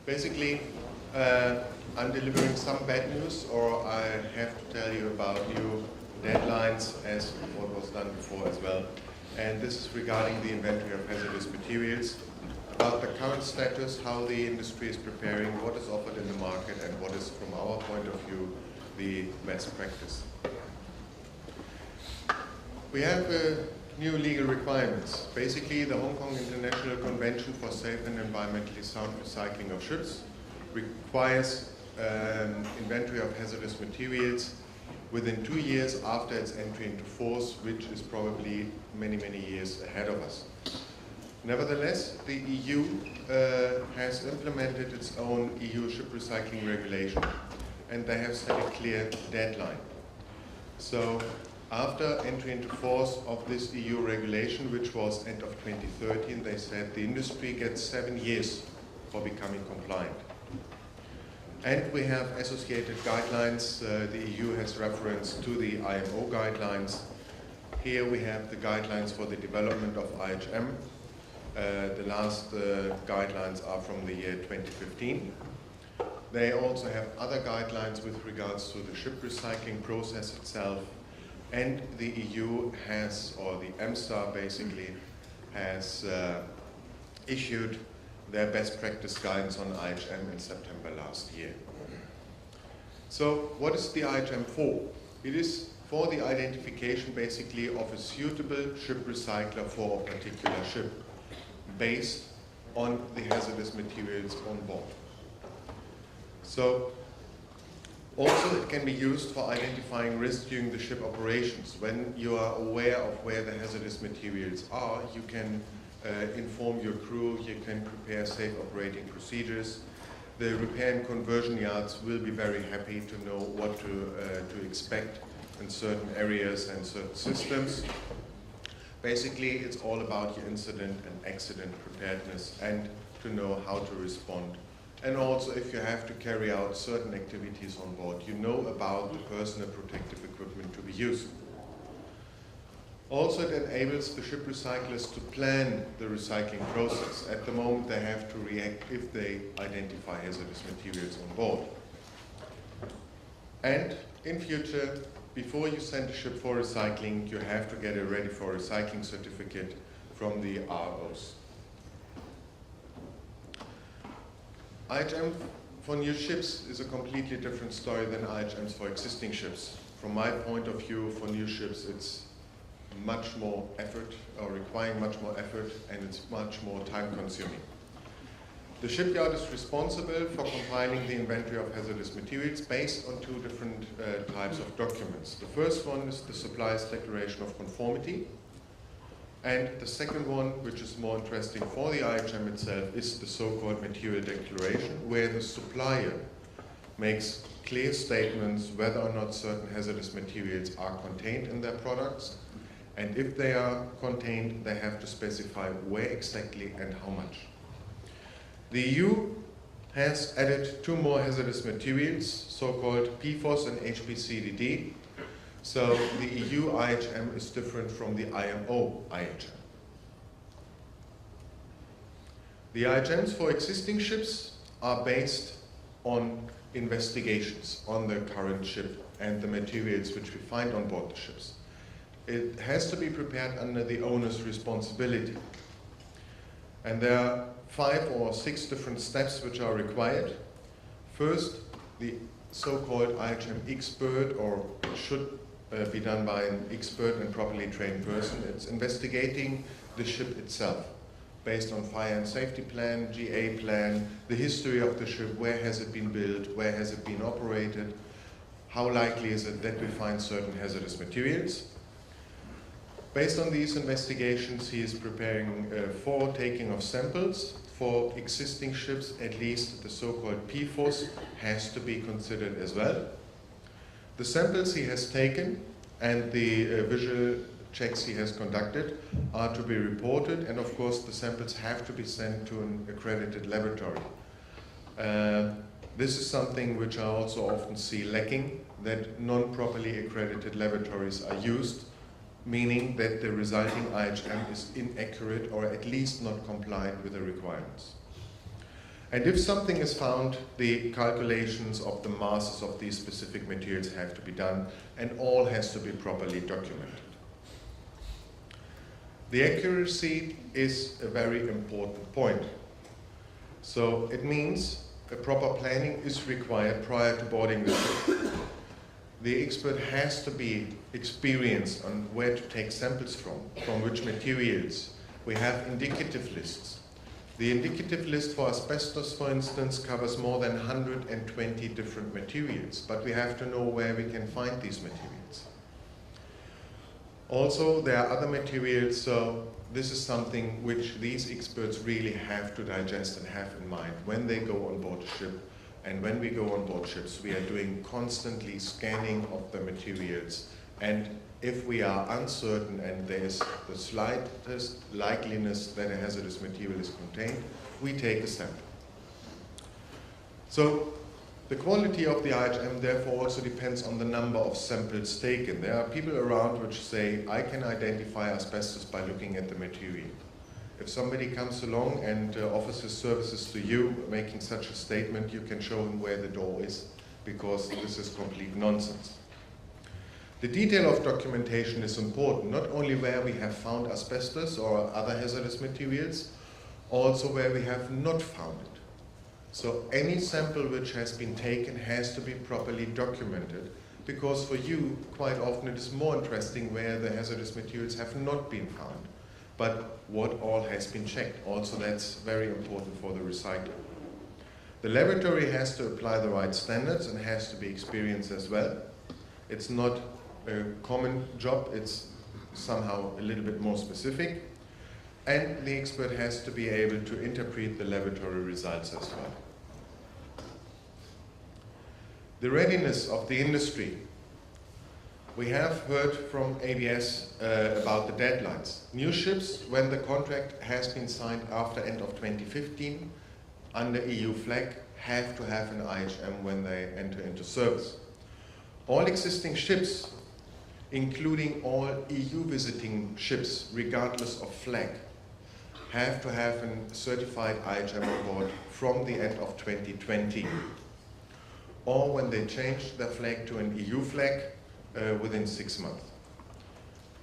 Basically, I'm delivering some bad news, or I have to tell you about new deadlines as what was done before as well. And this is regarding the inventory of hazardous materials, about the current status, how the industry is preparing, what is offered in the market, and what is, from our point of view, the best practice. We have new legal requirements. Basically, the Hong Kong International Convention for Safe and Environmentally Sound Recycling of Ships requires inventory of hazardous materials within 2 years after its entry into force, which is probably many, many years ahead of us. Nevertheless, the EU has implemented its own EU ship recycling regulation, and they have set a clear deadline. So, after entry into force of this EU regulation, which was end of 2013, they said the industry gets 7 years for becoming compliant. And we have associated guidelines. The EU has reference to the IMO guidelines. Here we have the guidelines for the development of IHM. The last guidelines are from the year 2015. They also have other guidelines with regards to the ship recycling process itself. And the EU has, or the EMSA basically, has issued their best practice guidance on IHM in September last year. So what is the IHM for? It is for the identification basically of a suitable ship recycler for a particular ship based on the hazardous materials on board. So also it can be used for identifying risks during the ship operations. When you are aware of where the hazardous materials are, you can inform your crew, you can prepare safe operating procedures. The repair and conversion yards will be very happy to know what to expect in certain areas and certain systems. Basically, it's all about your incident and accident preparedness and to know how to respond. And also, if you have to carry out certain activities on board, you know about the personal protective equipment to be used. Also, it enables the ship recyclers to plan the recycling process. At the moment, they have to react if they identify hazardous materials on board. And in future, before you send a ship for recycling, you have to get a ready for recycling certificate from the ROs. IHM for new ships is a completely different story than IHMs for existing ships. From my point of view, for new ships, it's much more effort, or requiring much more effort, and it's much more time consuming. The shipyard is responsible for compiling the inventory of hazardous materials based on 2 different types of documents. The first one is the supplier's declaration of conformity, and the second one, which is more interesting for the IHM itself, is the so-called material declaration, where the supplier makes clear statements whether or not certain hazardous materials are contained in their products. And if they are contained, they have to specify where exactly and how much. The EU has added 2 more hazardous materials, so-called PFOS and HPCDD. So the EU IHM is different from the IMO IHM. The IHMs for existing ships are based on investigations on the current ship and the materials which we find on board the ships. It has to be prepared under the owner's responsibility. And there are 5 or 6 different steps which are required. First, the so-called IHM expert, or should be done by an expert and properly trained person. It's investigating the ship itself, based on fire and safety plan, GA plan, the history of the ship, where has it been built, where has it been operated, how likely is it that we find certain hazardous materials. Based on these investigations, he is preparing for taking of samples. For existing ships, at least the so-called PFOS has to be considered as well. The samples he has taken and the visual checks he has conducted are to be reported, and of course the samples have to be sent to an accredited laboratory. This is something which I also often see lacking, that non-properly accredited laboratories are used, meaning that the resulting IHM is inaccurate or at least not compliant with the requirements. And if something is found, the calculations of the masses of these specific materials have to be done, and all has to be properly documented. The accuracy is a very important point. So it means a proper planning is required prior to boarding the ship. The expert has to be experienced on where to take samples from which materials. We have indicative lists. The indicative list for asbestos, for instance, covers more than 120 different materials, but we have to know where we can find these materials. Also, there are other materials, so this is something which these experts really have to digest and have in mind when they go on board a ship. And when we go on board ships, we are doing constantly scanning of the materials. And if we are uncertain and there is the slightest likeliness that a hazardous material is contained, we take a sample. So the quality of the IHM therefore also depends on the number of samples taken. There are people around which say, I can identify asbestos by looking at the material. If somebody comes along and offers his services to you, making such a statement, you can show him where the door is, because this is complete nonsense. The detail of documentation is important, not only where we have found asbestos or other hazardous materials, also where we have not found it. So any sample which has been taken has to be properly documented, because for you, quite often it is more interesting where the hazardous materials have not been found, but what all has been checked. Also, that's very important for the recycler. The laboratory has to apply the right standards and has to be experienced as well. It's not a common job, it's somehow a little bit more specific. And the expert has to be able to interpret the laboratory results as well. The readiness of the industry. We have heard from ABS about the deadlines. New ships, when the contract has been signed after end of 2015, under EU flag, have to have an IHM when they enter into service. All existing ships, including all EU visiting ships, regardless of flag, have to have a certified IHM on board from the end of 2020. Or when they change their flag to an EU flag, within 6 months.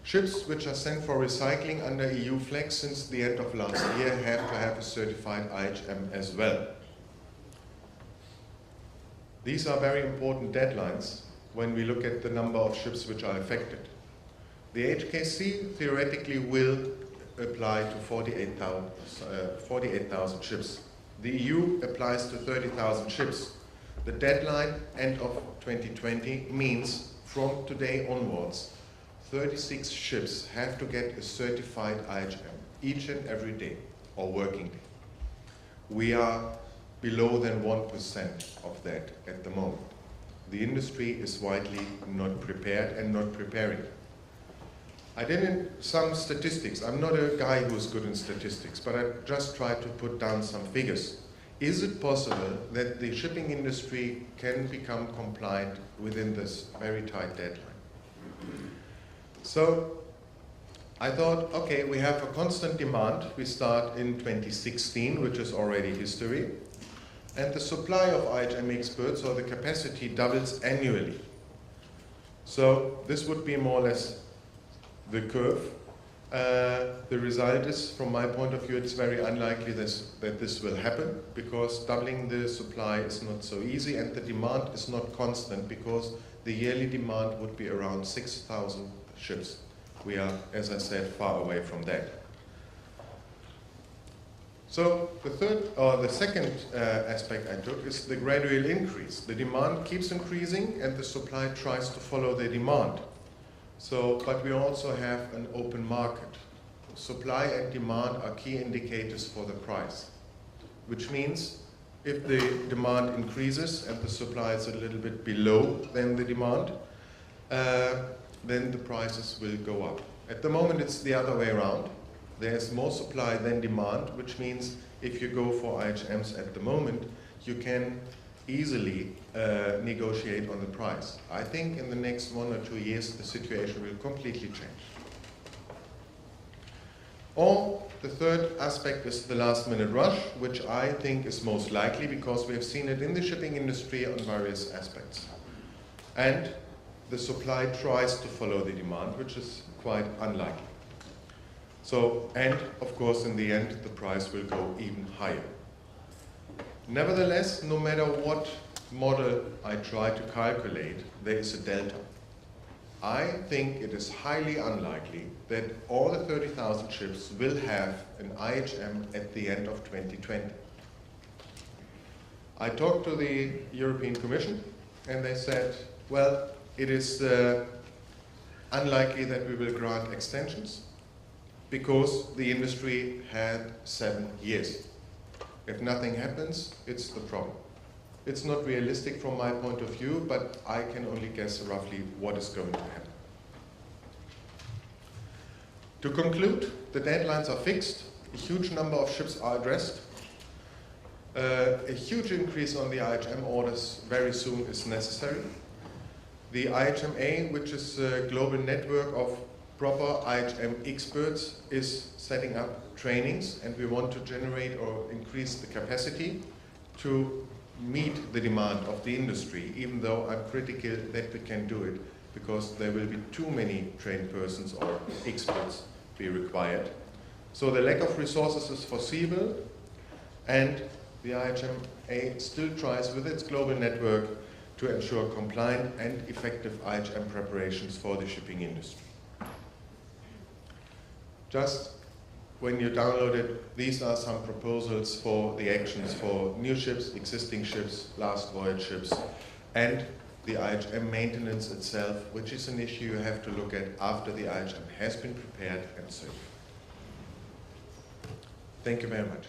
Ships which are sent for recycling under EU flag since the end of last year have to have a certified IHM as well. These are very important deadlines when we look at the number of ships which are affected. The HKC theoretically will apply to 48,000 ships. The EU applies to 30,000 ships. The deadline, end of 2020, means from today onwards, 36 ships have to get a certified IHM each and every day or working day. We are below than 1% of that at the moment. The industry is widely not prepared and not preparing. I did some statistics. I'm not a guy who's good in statistics, but I just tried to put down some figures. Is it possible that the shipping industry can become compliant within this very tight deadline? So I thought, okay, we have a constant demand. We start in 2016, which is already history. And the supply of IHM experts, or the capacity, doubles annually. So this would be more or less the curve. The result is, from my point of view, it's very unlikely that this will happen, because doubling the supply is not so easy, and the demand is not constant, because the yearly demand would be around 6,000 ships. We are, as I said, far away from that. So the second aspect I took is the gradual increase. The demand keeps increasing, and the supply tries to follow the demand. So, but we also have an open market. Supply and demand are key indicators for the price, which means if the demand increases and the supply is a little bit below than the demand, then the prices will go up. At the moment, it's the other way around. There's more supply than demand, which means if you go for IHMs at the moment, you can easily negotiate on the price. I think in the next 1 or 2 years, the situation will completely change. Or the third aspect is the last minute rush, which I think is most likely because we have seen it in the shipping industry on various aspects. And the supply tries to follow the demand, which is quite unlikely. So, and of course in the end the price will go even higher. Nevertheless, no matter what model I try to calculate, there is a delta. I think it is highly unlikely that all the 30,000 ships will have an IHM at the end of 2020. I talked to the European Commission and they said, well, it is unlikely that we will grant extensions because the industry had 7 years. If nothing happens, it's the problem. It's not realistic from my point of view, but I can only guess roughly what is going to happen. To conclude, the deadlines are fixed, a huge number of ships are addressed, a huge increase on the IHM orders very soon is necessary. The IHMA, which is a global network of proper IHM experts, is setting up trainings, and we want to generate or increase the capacity to meet the demand of the industry, even though I'm critical that we can do it because there will be too many trained persons or experts be required. So the lack of resources is foreseeable, and the IHMA still tries with its global network to ensure compliant and effective IHM preparations for the shipping industry. Just when you download it, these are some proposals for the actions for new ships, existing ships, last voyage ships, and the IHM maintenance itself, which is an issue you have to look at after the IHM has been prepared and served. Thank you very much.